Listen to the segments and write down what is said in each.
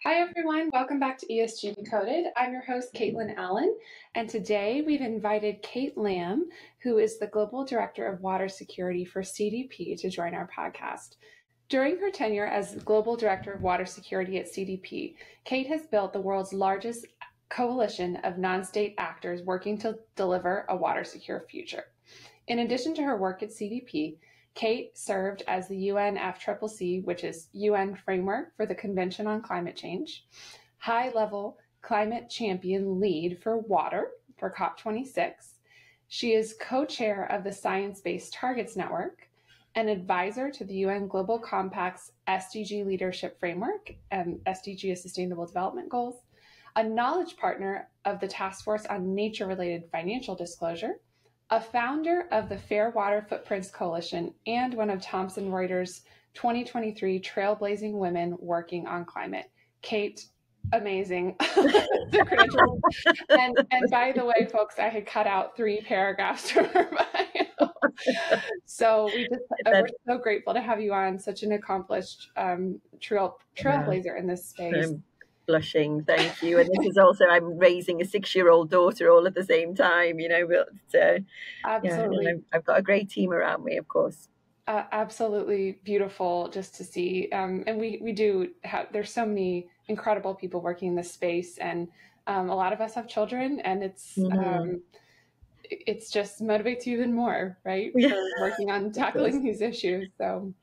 Hi everyone, welcome back to ESG Decoded. I'm your host, Kaitlyn Allen, and today we've invited Cate Lamb, who is the Global Director of Water Security for CDP, to join our podcast. During her tenure as Global Director of Water Security at CDP, Cate has built the world's largest coalition of non-state actors working to deliver a water-secure future. In addition to her work at CDP, Cate served as the UNFCCC, which is UN Framework for the Convention on Climate Change, high-level climate champion lead for water for COP26. She is co-chair of the Science-Based Targets Network, an advisor to the UN Global Compact's SDG Leadership Framework, and SDG is Sustainable Development Goals, a knowledge partner of the Task Force on Nature-Related Financial Disclosure, a founder of the Fair Water Footprints Coalition, and one of Thomson Reuters' 2023 Trailblazing Women Working on Climate. Cate, amazing. Credentials. And by the way, folks, I had cut out 3 paragraphs from her bio. So we're so grateful to have you on, such an accomplished trailblazer in this space. Blushing, thank you. And this is also, I'm raising a 6-year-old daughter all at the same time, but absolutely. Yeah, I've got a great team around me, of course. Absolutely beautiful just to see. And we do have, there's so many incredible people working in this space, and a lot of us have children, and it's just motivates you even more, right? Yeah. For working on tackling these issues. So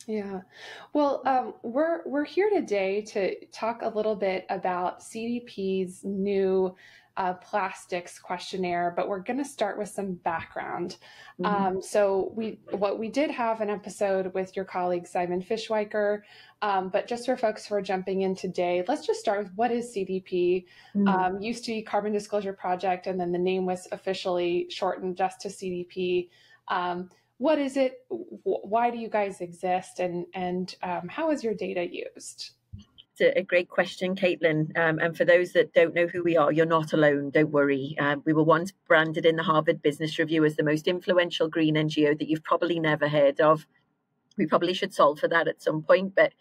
yeah. Well, we're here today to talk a little bit about CDP's new plastics questionnaire, but we're going to start with some background. So we did have an episode with your colleague Simon Fishweiker, but just for folks who are jumping in today, let's just start with what is CDP. Used to be Carbon Disclosure Project, and then the name was officially shortened just to CDP. What is it? Why do you guys exist? And how is your data used? It's a great question, Kaitlyn. And for those that don't know who we are, you're not alone. Don't worry. We were once branded in the Harvard Business Review as the most influential green NGO that you've probably never heard of. We probably should solve for that at some point, but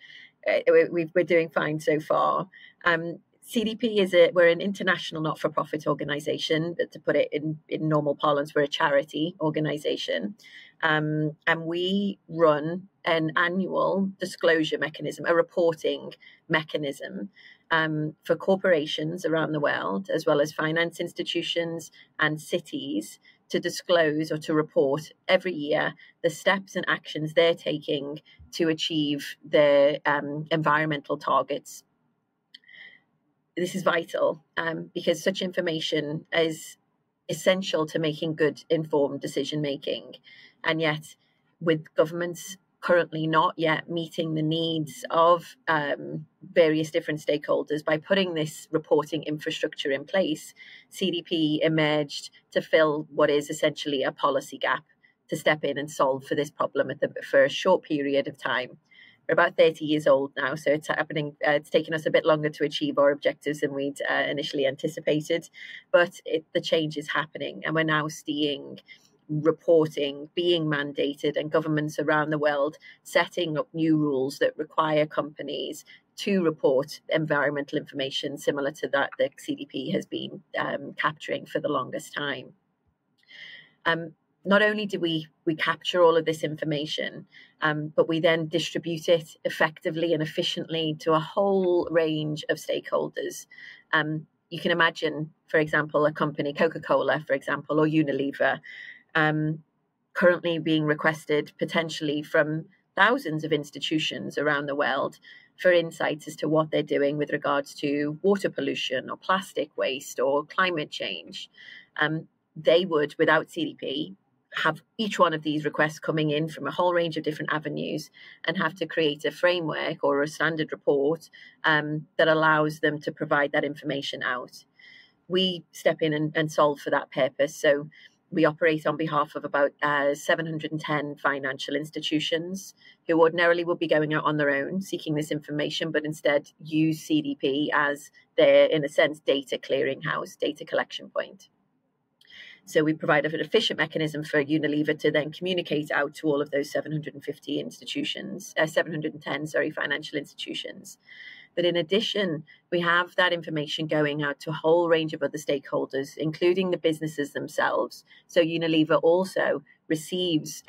we're doing fine so far. CDP we're an international not-for-profit organization, but to put it in normal parlance, we're a charity organization. And we run an annual disclosure mechanism, a reporting mechanism for corporations around the world, as well as finance institutions and cities, to disclose or to report every year the steps and actions they're taking to achieve their environmental targets. This is vital because such information is essential to making good, informed decision making. And yet, with governments currently not yet meeting the needs of various different stakeholders by putting this reporting infrastructure in place, CDP emerged to fill what is essentially a policy gap, to step in and solve for this problem for a short period of time. We're about 30 years old now, so it's happening. It's taken us a bit longer to achieve our objectives than we'd initially anticipated, but the change is happening, and we're now seeing reporting being mandated and governments around the world setting up new rules that require companies to report environmental information similar to that the CDP has been capturing for the longest time. Not only do we capture all of this information, but we then distribute it effectively and efficiently to a whole range of stakeholders. You can imagine, for example, a company, Coca-Cola, for example, or Unilever, currently being requested potentially from thousands of institutions around the world for insights as to what they're doing with regards to water pollution or plastic waste or climate change. They would, without CDP, have each one of these requests coming in from a whole range of different avenues and have to create a framework or a standard report that allows them to provide that information out. We step in and solve for that purpose. So we operate on behalf of about 710 financial institutions who ordinarily would be going out on their own seeking this information, but instead use CDP as their, in a sense, data clearinghouse, data collection point. So we provide an efficient mechanism for Unilever to then communicate out to all of those 710 financial institutions. But in addition, we have that information going out to a whole range of other stakeholders, including the businesses themselves. So Unilever also receives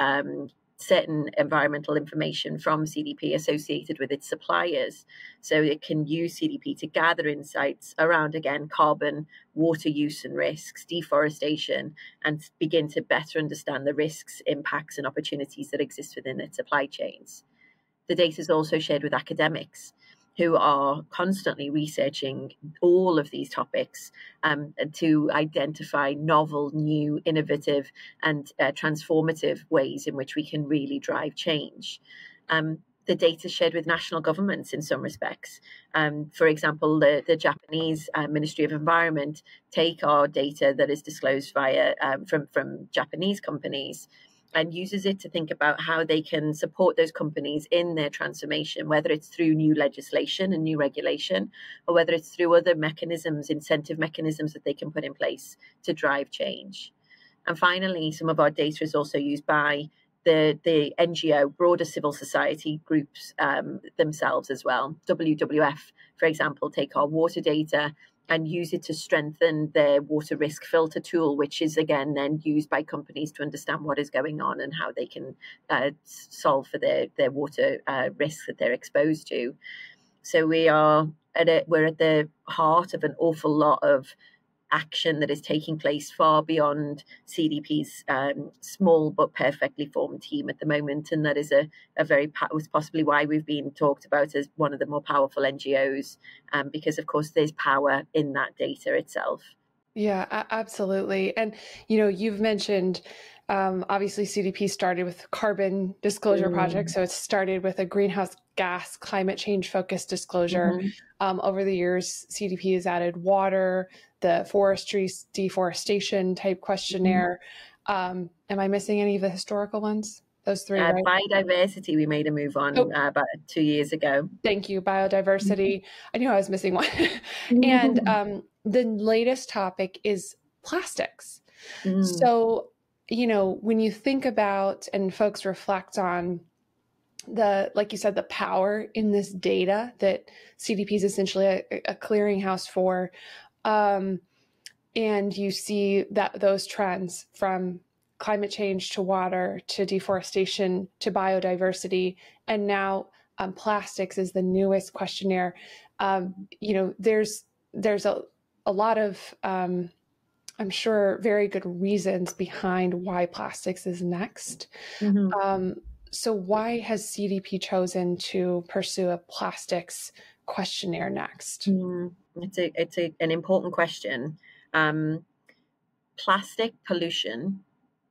certain environmental information from CDP associated with its suppliers. So it can use CDP to gather insights around, again, carbon, water use and risks, deforestation, and begin to better understand the risks, impacts, and opportunities that exist within its supply chains. The data is also shared with academics who are constantly researching all of these topics to identify novel, new, innovative, and transformative ways in which we can really drive change. The data is shared with national governments in some respects. For example, the Japanese Ministry of Environment take our data that is disclosed via from Japanese companies and uses it to think about how they can support those companies in their transformation, whether it's through new legislation and new regulation, or whether it's through other mechanisms, incentive mechanisms that they can put in place to drive change. And finally, some of our data is also used by the NGO, broader civil society groups themselves as well. WWF, for example, take our water data and use it to strengthen their water risk filter tool, which is again then used by companies to understand what is going on and how they can solve for their water risks that they're exposed to. So we're at the heart of an awful lot of action that is taking place far beyond CDP's small but perfectly formed team at the moment, and that is was possibly why we've been talked about as one of the more powerful NGOs, because of course there's power in that data itself. Yeah, absolutely. And you've mentioned obviously CDP started with carbon disclosure projects, so it started with a greenhouse gas climate change focused disclosure. Over the years, CDP has added water, the forestry deforestation type questionnaire. Am I missing any of the historical ones? Those three, right? Biodiversity, we made a move on about 2 years ago. Thank you. Biodiversity. I knew I was missing one. And the latest topic is plastics. So, when you think about and folks reflect on like you said, the power in this data that CDP is essentially a clearinghouse for, and you see that those trends from climate change to water to deforestation to biodiversity, and now plastics is the newest questionnaire. There's a lot of I'm sure very good reasons behind why plastics is next. So why has CDP chosen to pursue a plastics questionnaire next? It's an important question. Plastic pollution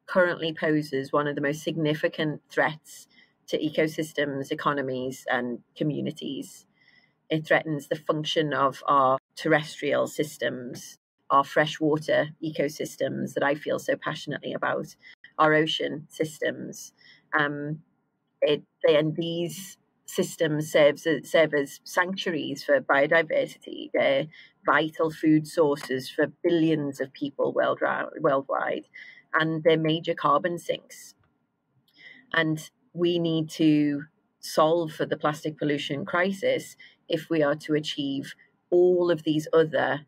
currently poses one of the most significant threats to ecosystems, economies, and communities. It threatens the function of our terrestrial systems, our freshwater ecosystems that I feel so passionately about, our ocean systems. And these systems serve as sanctuaries for biodiversity. They're vital food sources for billions of people worldwide, and they're major carbon sinks. And we need to solve for the plastic pollution crisis if we are to achieve all of these other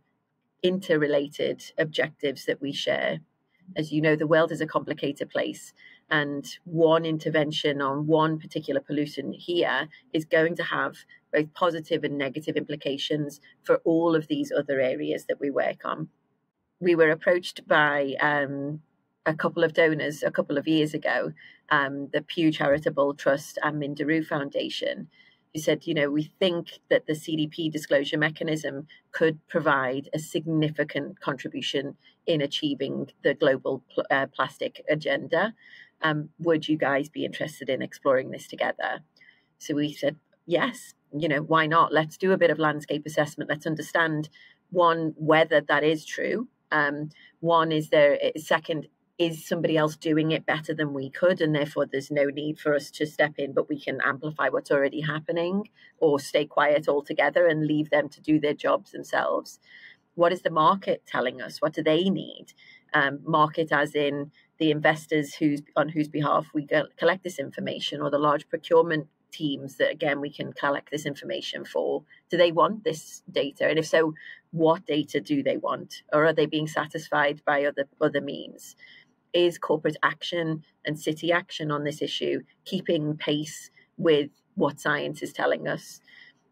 interrelated objectives that we share. As you know, the world is a complicated place, and one intervention on one particular pollutant here is going to have both positive and negative implications for all of these other areas that we work on. We were approached by a couple of donors a couple of years ago, the Pew Charitable Trust and Minderoo Foundation, who said, we think that the CDP disclosure mechanism could provide a significant contribution in achieving the global plastic agenda. Would you guys be interested in exploring this together? So we said, yes, why not? Let's do a bit of landscape assessment. Let's understand, one, whether that is true. Second, is somebody else doing it better than we could, and therefore there's no need for us to step in, but we can amplify what's already happening, or stay quiet altogether and leave them to do their jobs themselves. What is the market telling us? What do they need? Market as in the investors on whose behalf we collect this information, or the large procurement teams that, again, we can collect this information for. Do they want this data? And if so, what data do they want? Or are they being satisfied by other means? Is corporate action and city action on this issue keeping pace with what science is telling us?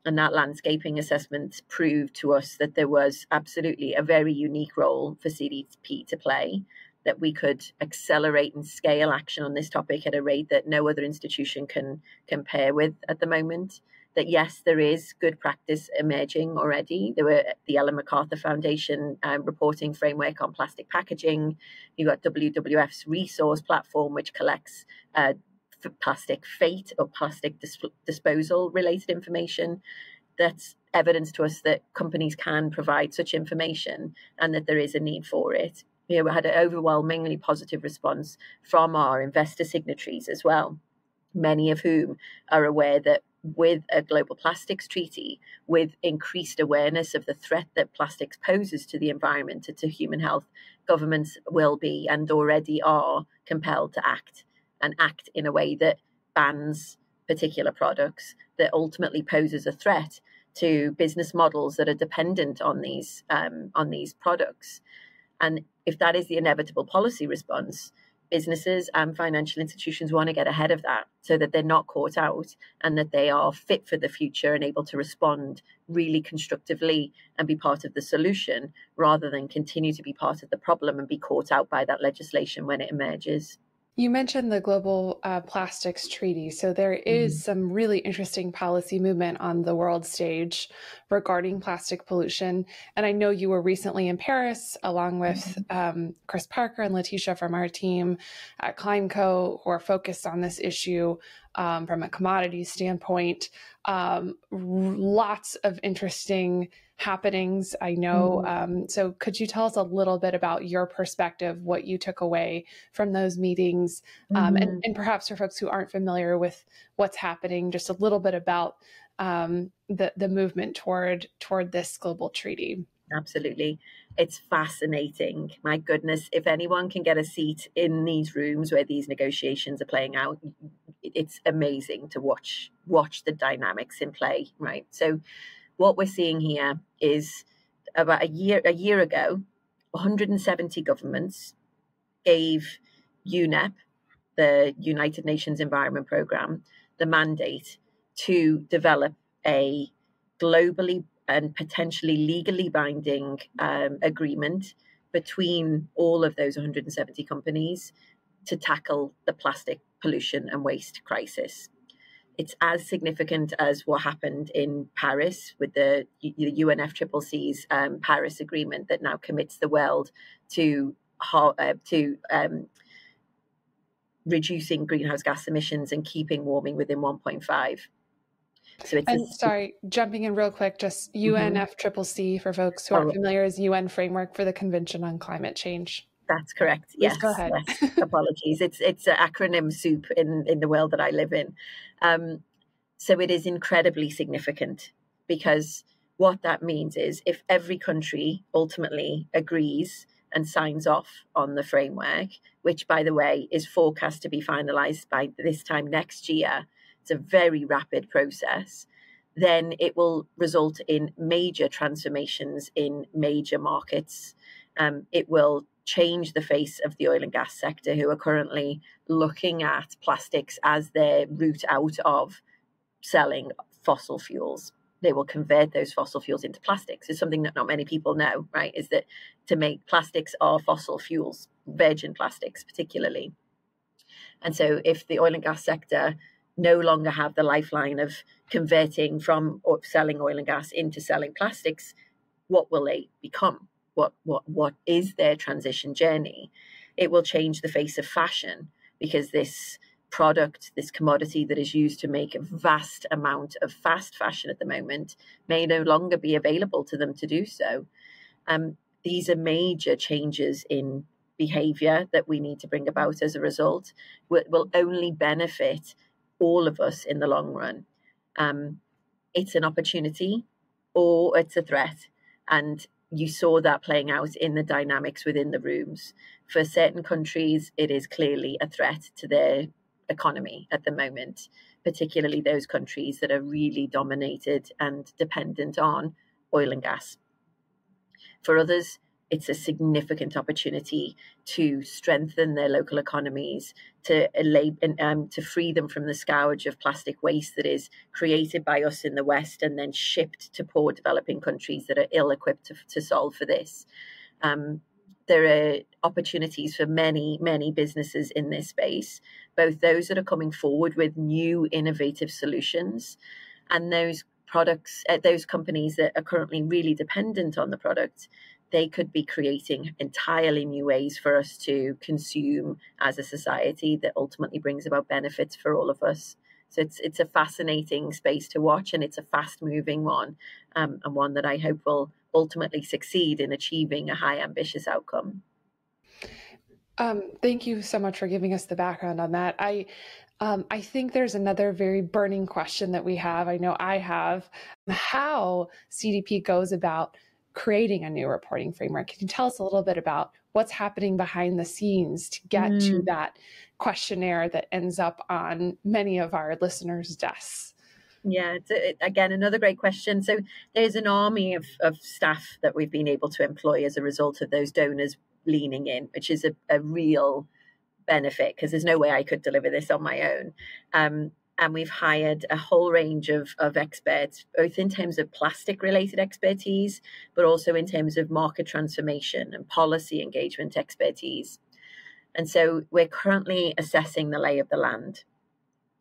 And that landscaping assessment proved to us that there was absolutely a very unique role for CDP to play, that we could accelerate and scale action on this topic at a rate that no other institution can compare with at the moment. That yes, there is good practice emerging already. There were the Ellen MacArthur Foundation reporting framework on plastic packaging. You've got WWF's resource platform, which collects plastic fate or plastic disposal related information. That's evidence to us that companies can provide such information and that there is a need for it. We had an overwhelmingly positive response from our investor signatories as well, many of whom are aware that with a global plastics treaty, with increased awareness of the threat that plastics poses to the environment and to human health, governments will be and already are compelled to act, and act in a way that bans particular products, that ultimately poses a threat to business models that are dependent on these products. And if that is the inevitable policy response, businesses and financial institutions want to get ahead of that so that they're not caught out and that they are fit for the future and able to respond really constructively and be part of the solution rather than continue to be part of the problem and be caught out by that legislation when it emerges. You mentioned the Global Plastics Treaty. So there is some really interesting policy movement on the world stage regarding plastic pollution. And I know you were recently in Paris along with Chris Parker and Letitia from our team at Kleinco, who are focused on this issue from a commodities standpoint. Lots of interesting happenings, I know. So could you tell us a little bit about your perspective, what you took away from those meetings, and perhaps for folks who aren't familiar with what's happening, just a little bit about the movement toward this global treaty? Absolutely. It's fascinating. My goodness, if anyone can get a seat in these rooms where these negotiations are playing out, it's amazing to watch the dynamics in play, right? So what we're seeing here is about a year ago, 170 governments gave UNEP, the United Nations Environment Programme, the mandate to develop a globally and potentially legally binding agreement between all of those 170 companies to tackle the plastic pollution and waste crisis. It's as significant as what happened in Paris with the UNFCCC's Paris Agreement that now commits the world to reducing greenhouse gas emissions and keeping warming within 1.5. So sorry, jumping in real quick, just UNFCCC for folks who aren't familiar is UN Framework for the Convention on Climate Change. That's correct. Please go ahead. Yes. Apologies. It's an acronym soup in the world that I live in. So it is incredibly significant because what that means is if every country ultimately agrees and signs off on the framework, which, by the way, is forecast to be finalized by this time next year, it's a very rapid process, then it will result in major transformations in major markets. It will change the face of the oil and gas sector, who are currently looking at plastics as their route out of selling fossil fuels. They will convert those fossil fuels into plastics. It's something that not many people know, right? Is that to make plastics are fossil fuels, virgin plastics particularly. And so if the oil and gas sector no longer have the lifeline of converting from or selling oil and gas into selling plastics, what will they become? What is their transition journey? It will change the face of fashion because this product, this commodity that is used to make a vast amount of fast fashion at the moment may no longer be available to them to do so. These are major changes in behavior that we need to bring about as a result. Will only benefit all of us in the long run. It's an opportunity or it's a threat. And you saw that playing out in the dynamics within the rooms. For certain countries, it is clearly a threat to their economy at the moment. particularly those countries that are really dominated and dependent on oil and gas. For others, it's a significant opportunity to strengthen their local economies, to free them from the scourge of plastic waste that is created by us in the West and then shipped to poor developing countries that are ill-equipped to solve for this. There are opportunities for many, many businesses in this space, both those that are coming forward with new innovative solutions and those companies that are currently really dependent on the product. They could be creating entirely new ways for us to consume as a society that ultimately brings about benefits for all of us. So it's a fascinating space to watch, and it's a fast-moving one, and one that I hope will ultimately succeed in achieving a high, ambitious outcome. Thank you so much for giving us the background on that. I think there's another very burning question that we have. I know I have, how CDP goes about creating a new reporting framework. Can you tell us a little bit about what's happening behind the scenes to get to that questionnaire that ends up on many of our listeners' desks? Yeah, again, another great question. So there's an army of staff that we've been able to employ as a result of those donors leaning in, which is a real benefit, because there's no way I could deliver this on my own. And we've hired a whole range of experts, both in terms of plastic related expertise, but also in terms of market transformation and policy engagement expertise. And so we're currently assessing the lay of the land.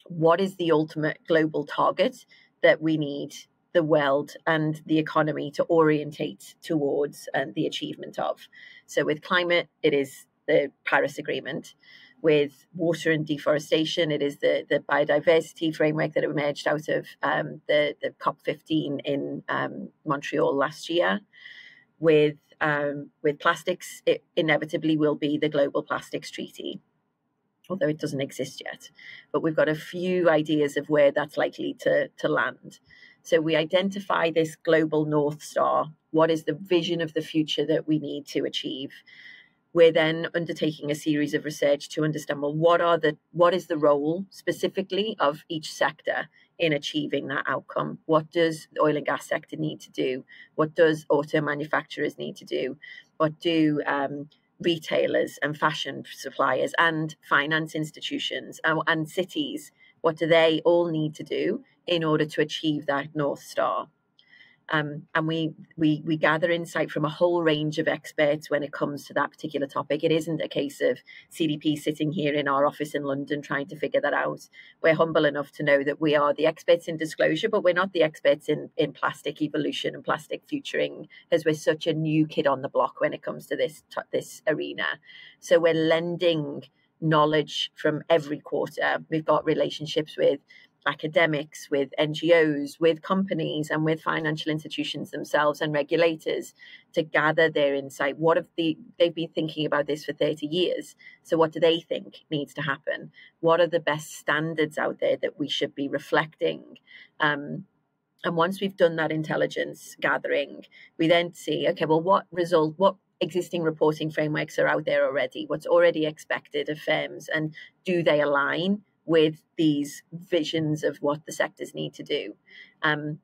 What is the ultimate global target that we need the world and the economy to orientate towards and the achievement of? So with climate, it is the Paris Agreement. With water and deforestation, it is the biodiversity framework that emerged out of the COP15 in Montreal last year. With plastics, it inevitably will be the Global Plastics Treaty, although it doesn't exist yet. But we've got a few ideas of where that's likely to land. So we identify this global North Star. What is the vision of the future that we need to achieve? We're then undertaking a series of research to understand, well, what is the role specifically of each sector in achieving that outcome? What does the oil and gas sector need to do? What does auto manufacturers need to do? What do retailers and fashion suppliers and finance institutions and cities, what do they all need to do in order to achieve that North Star? And we gather insight from a whole range of experts when it comes to that particular topic. It isn't a case of CDP sitting here in our office in London trying to figure that out. We're humble enough to know that we are the experts in disclosure, but we're not the experts in plastic evolution and plastic futuring, as we're such a new kid on the block when it comes to this arena. So we're lending knowledge from every quarter. We've got relationships with academics, with NGOs, with companies, and with financial institutions themselves and regulators to gather their insight. They've been thinking about this for 30 years. So what do they think needs to happen? What are the best standards out there that we should be reflecting? And once we've done that intelligence gathering, we then see, okay, well, what existing reporting frameworks are out there already? What's already expected of firms? And do they align with these visions of what the sectors need to do?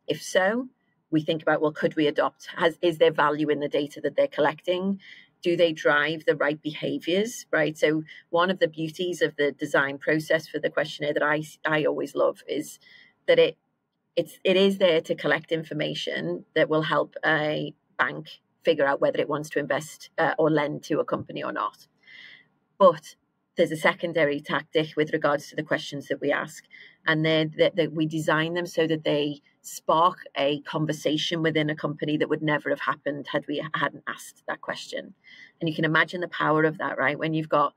If so, we think about, well, could we adopt? Is there value in the data that they're collecting? Do they drive the right behaviors, right? So one of the beauties of the design process for the questionnaire that I always love is that it is there to collect information that will help a bank figure out whether it wants to invest or lend to a company or not. But there's a secondary tactic with regards to the questions that we ask, and that we design them so that they spark a conversation within a company that would never have happened had we hadn't asked that question. And you can imagine the power of that, right? When you've got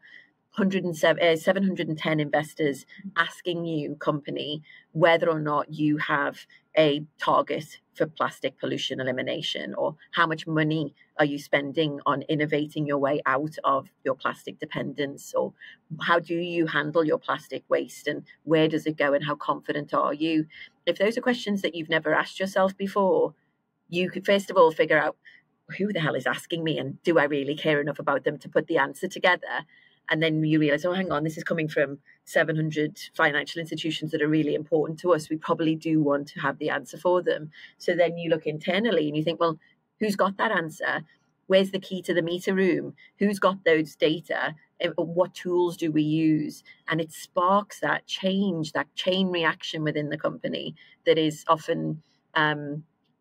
710 investors asking you, company, whether or not you have a target for plastic pollution elimination, or how much money are you spending on innovating your way out of your plastic dependence, or how do you handle your plastic waste and where does it go and how confident are you? If those are questions that you've never asked yourself before, you could first of all figure out, who the hell is asking me, and do I really care enough about them to put the answer together? And then you realize, oh, hang on, this is coming from 700 financial institutions that are really important to us. We probably do want to have the answer for them. So then you look internally and you think, well, who's got that answer? Where's the key to the meter room? Who's got those data? What tools do we use? And it sparks that change, that chain reaction within the company that is often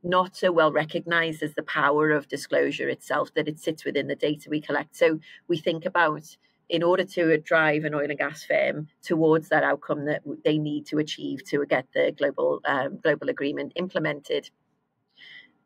not so well recognized as the power of disclosure itself, that it sits within the data we collect. So we think about, in order to drive an oil and gas firm towards that outcome that they need to achieve to get the global agreement implemented,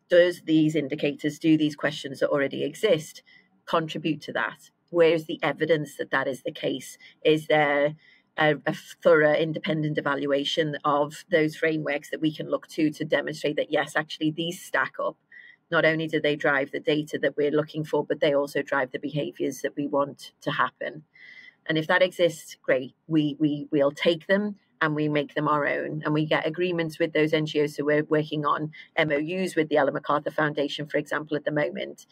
do these questions that already exist contribute to that? Where's the evidence that that is the case? Is there a thorough independent evaluation of those frameworks that we can look to demonstrate that, yes, actually these stack up? Not only do they drive the data that we're looking for, but they also drive the behaviors that we want to happen. And if that exists, great. We'll take them and we make them our own. And we get agreements with those NGOs. So we're working on MOUs with the Ellen MacArthur Foundation, for example, at the moment,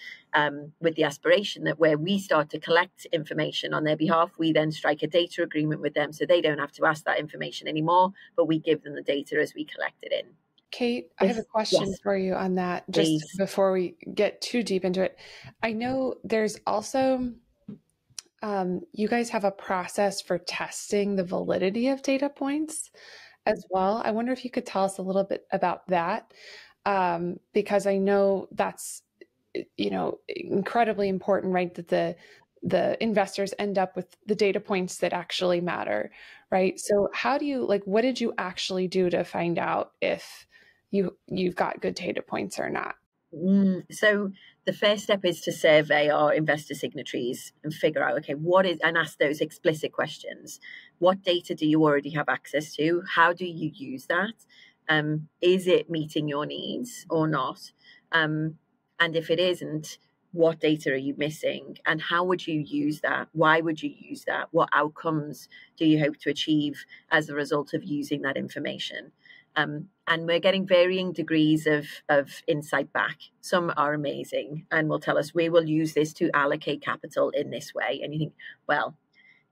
with the aspiration that where we start to collect information on their behalf, we then strike a data agreement with them so they don't have to ask that information anymore, but we give them the data as we collect it in. Kate, I have a question for you on that, just before we get too deep into it. I know there's also, you guys have a process for testing the validity of data points as well. I wonder if you could tell us a little bit about that, because I know that's, incredibly important, right? That the investors end up with the data points that actually matter, right? So how do you, what did you actually do to find out if you've got good data points or not? So the first step is to survey our investor signatories and figure out, okay, and ask those explicit questions. What data do you already have access to? How do you use that? Is it meeting your needs or not? And if it isn't, what data are you missing? And how would you use that? Why would you use that? What outcomes do you hope to achieve as a result of using that information? And we're getting varying degrees of insight back. Some are amazing and will tell us, we will use this to allocate capital in this way. And you think, well,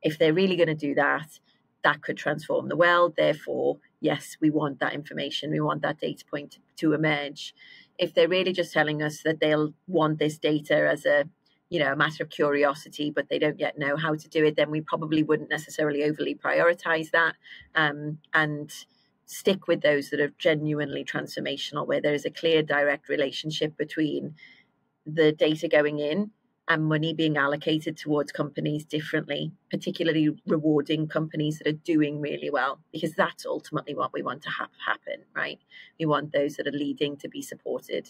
if they're really going to do that, that could transform the world. Therefore, yes, we want that information. We want that data point to emerge. If they're really just telling us that they'll want this data as a matter of curiosity, but they don't yet know how to do it, then we probably wouldn't necessarily overly prioritize that, and stick with those that are genuinely transformational, where there is a clear direct relationship between the data going in and money being allocated towards companies differently, particularly rewarding companies that are doing really well, because that's ultimately what we want to have happen, right? We want those that are leading to be supported.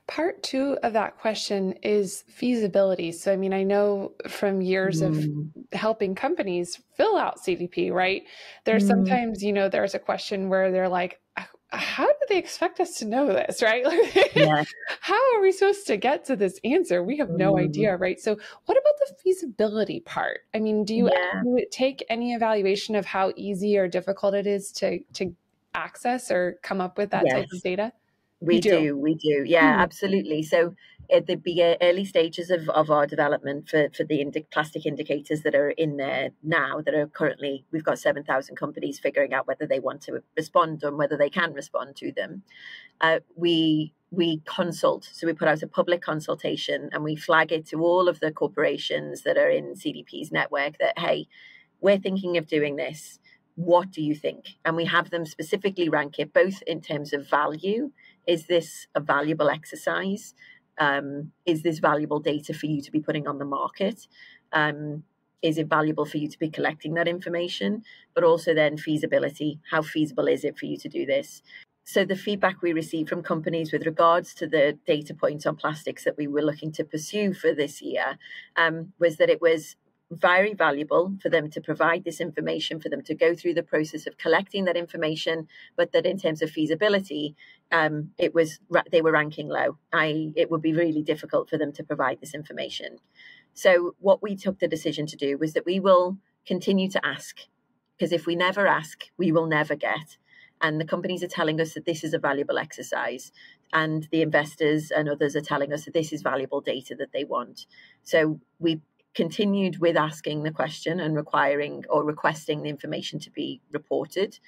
Part two of that question is feasibility. So, I know from years of helping companies fill out CDP, right? There's sometimes, there's a question where they're like, how do they expect us to know this, right? Yeah. How are we supposed to get to this answer? We have no idea, right? So what about the feasibility part? Do you take any evaluation of how easy or difficult it is to access or come up with that type of data? We do. Yeah, absolutely. So at the early stages of our development for the plastic indicators that are in there now, that are currently, we've got 7,000 companies figuring out whether they want to respond and whether they can respond to them. We consult. So we put out a public consultation and we flag it to all of the corporations that are in CDP's network that, hey, we're thinking of doing this. What do you think? And we have them specifically rank it both in terms of value. Is this a valuable exercise? Is this valuable data for you to be putting on the market? Is it valuable for you to be collecting that information? But also then feasibility. How feasible is it for you to do this? So the feedback we received from companies with regards to the data points on plastics that we were looking to pursue for this year was that it was very valuable for them to provide this information, for them to go through the process of collecting that information, but that in terms of feasibility, they were ranking low. It would be really difficult for them to provide this information. So what we took the decision to do was that we will continue to ask, because if we never ask, we will never get. And the companies are telling us that this is a valuable exercise, and the investors and others are telling us that this is valuable data that they want. So we continued with asking the question and requiring or requesting the information to be reported,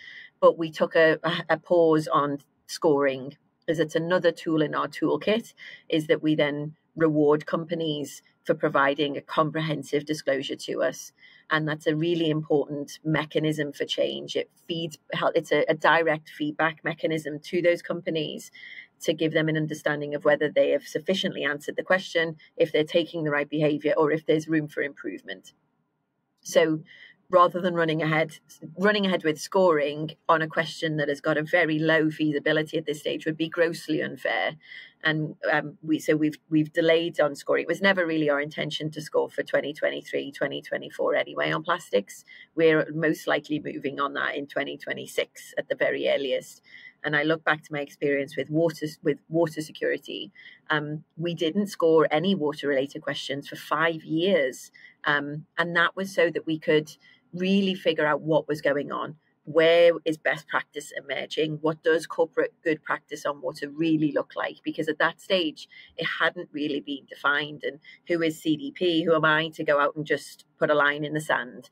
but we took a pause on scoring, as it's another tool in our toolkit, is that we then reward companies for providing a comprehensive disclosure to us. And that's a really important mechanism for change. It's a direct feedback mechanism to those companies to give them an understanding of whether they have sufficiently answered the question, if they're taking the right behavior, or if there's room for improvement. So rather than running ahead with scoring on a question that has got a very low feasibility at this stage would be grossly unfair. And we've delayed on scoring. It was never really our intention to score for 2023, 2024 anyway on plastics. We're most likely moving on that in 2026 at the very earliest. And I look back to my experience with water security. We didn't score any water-related questions for 5 years. And that was so that we could really figure out what was going on. Where is best practice emerging? What does corporate good practice on water really look like? Because at that stage, it hadn't really been defined. And who is CDP? Who am I to go out and just put a line in the sand?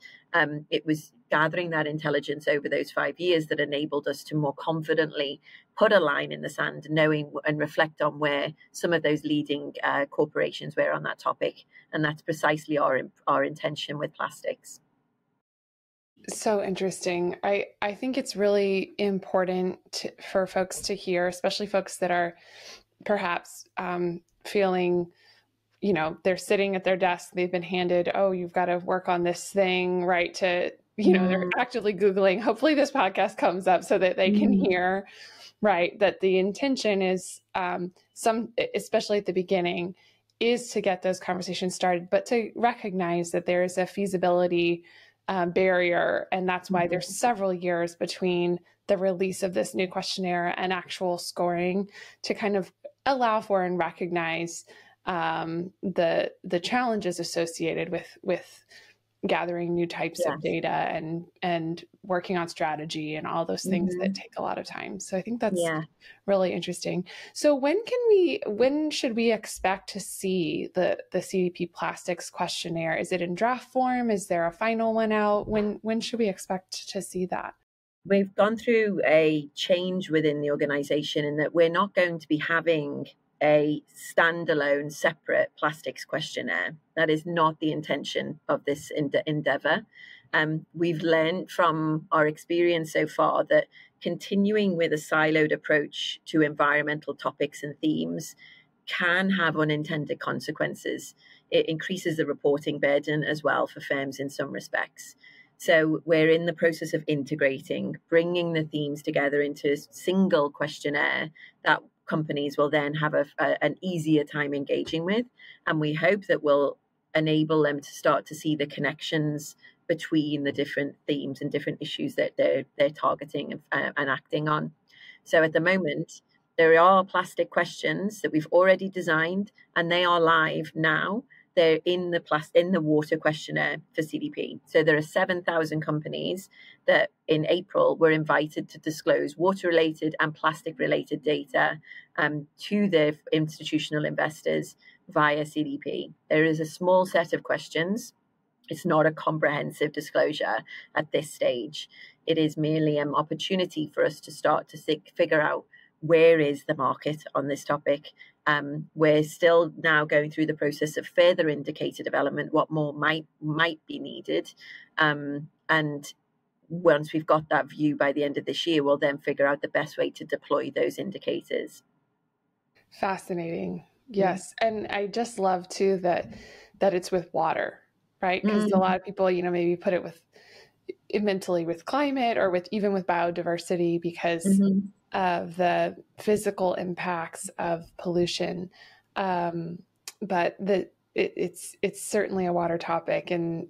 It was gathering that intelligence over those 5 years that enabled us to more confidently put a line in the sand, knowing and reflect on where some of those leading corporations were on that topic. And that's precisely our intention with plastics. So interesting. I think it's really important for folks to hear, especially folks that are perhaps feeling, they're sitting at their desk, they've been handed, oh, you've got to work on this thing, right? They're actively Googling. Hopefully this podcast comes up so that they can hear, right, that the intention is especially at the beginning, is to get those conversations started, but to recognize that there is a feasibility barrier. And that's why there's several years between the release of this new questionnaire and actual scoring, to kind of allow for and recognize the challenges associated with gathering new types of data and working on strategy and all those things that take a lot of time. So I think that's really interesting. So when should we expect to see the CDP plastics questionnaire? Is it in draft form? Is there a final one out? When should we expect to see that? We've gone through a change within the organization in that we're not going to be having a standalone separate plastics questionnaire. That is not the intention of this endeavor. We've learned from our experience so far that continuing with a siloed approach to environmental topics and themes can have unintended consequences. It increases the reporting burden as well for firms in some respects. So we're in the process of integrating, bringing the themes together into a single questionnaire that companies will then have an easier time engaging with. And we hope that will enable them to start to see the connections between the different themes and different issues that they're targeting and acting on. So at the moment, there are plastic questions that we've already designed, and they are live now. They're in the water questionnaire for CDP. So there are 7,000 companies that in April were invited to disclose water-related and plastic-related data to their institutional investors via CDP. There is a small set of questions. It's not a comprehensive disclosure at this stage. It is merely an opportunity for us to start to figure out where is the market on this topic. We're still now going through the process of further indicator development, what more might be needed. And once we've got that view by the end of this year, we'll then figure out the best way to deploy those indicators. Fascinating. Yes. And I just love too that it's with water, right? Because a lot of people, maybe put it mentally with climate or even with biodiversity because of the physical impacts of pollution. But it's certainly a water topic and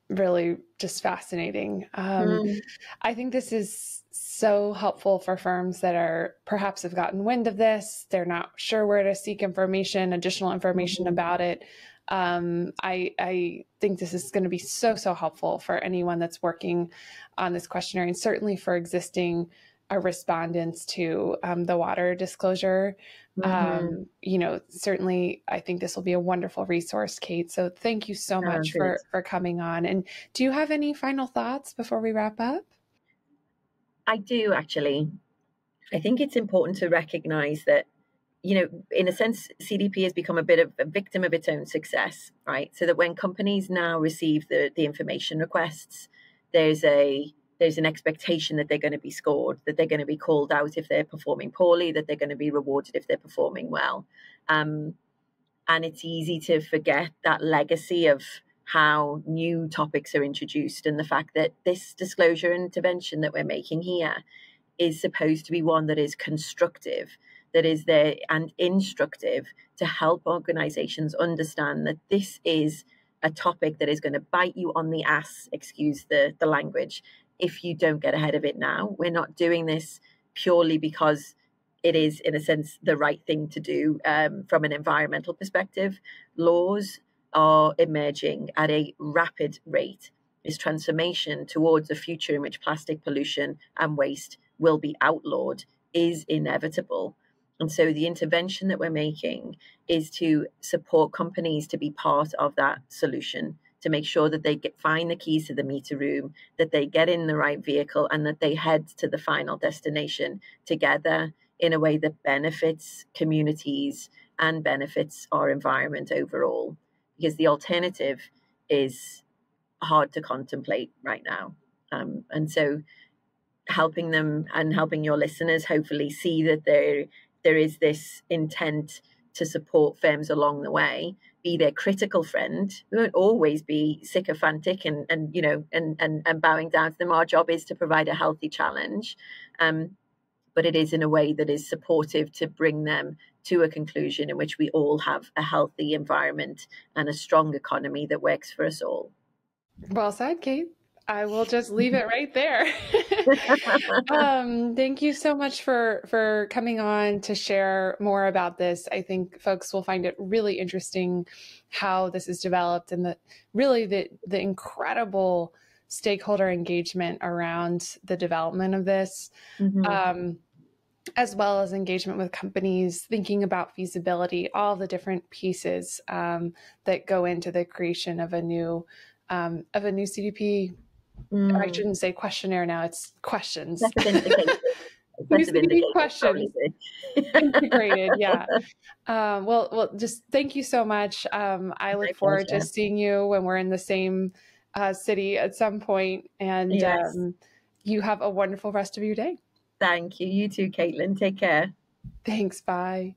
really just fascinating. I think this is so helpful for firms that are perhaps have gotten wind of this. They're not sure where to seek additional information about it. I think this is going to be so helpful for anyone that's working on this questionnaire, and certainly for existing respondents to the water disclosure Certainly I think this will be a wonderful resource, Kate. So thank you so much for coming on. And do you have any final thoughts before we wrap up? I do, actually. I think it's important to recognize that, in a sense, CDP has become a bit of a victim of its own success, right? So that when companies now receive the information requests, there's an expectation that they're going to be scored, that they're going to be called out if they're performing poorly, that they're going to be rewarded if they're performing well. And it's easy to forget that legacy of how new topics are introduced and the fact that this disclosure intervention that we're making here is supposed to be one that is constructive, that is there and instructive to help organizations understand that this is a topic that is going to bite you on the ass, excuse the language, if you don't get ahead of it now. We're not doing this purely because it is, in a sense, the right thing to do from an environmental perspective. Laws are emerging at a rapid rate. This transformation towards a future in which plastic pollution and waste will be outlawed is inevitable. And so the intervention that we're making is to support companies to be part of that solution, to make sure that they find the keys to the meter room, that they get in the right vehicle, and that they head to the final destination together in a way that benefits communities and benefits our environment overall. Because the alternative is hard to contemplate right now. And so helping them and helping your listeners hopefully see that there is this intent to support firms along the way, be their critical friend. We won't always be sycophantic and bowing down to them. Our job is to provide a healthy challenge, but it is in a way that is supportive to bring them to a conclusion in which we all have a healthy environment and a strong economy that works for us all. Well said, Kate. I will just leave it right there. Thank you so much for coming on to share more about this. I think folks will find it really interesting how this is developed and the incredible stakeholder engagement around the development of this, as well as engagement with companies, thinking about feasibility, all the different pieces that go into the creation of a new CDP. I shouldn't say questionnaire now, it's questions. CDP questions integrated, yeah. Well, just thank you so much. I look forward to seeing you when we're in the same city at some point, and you have a wonderful rest of your day. Thank you. You too, Kaitlyn. Take care. Thanks. Bye.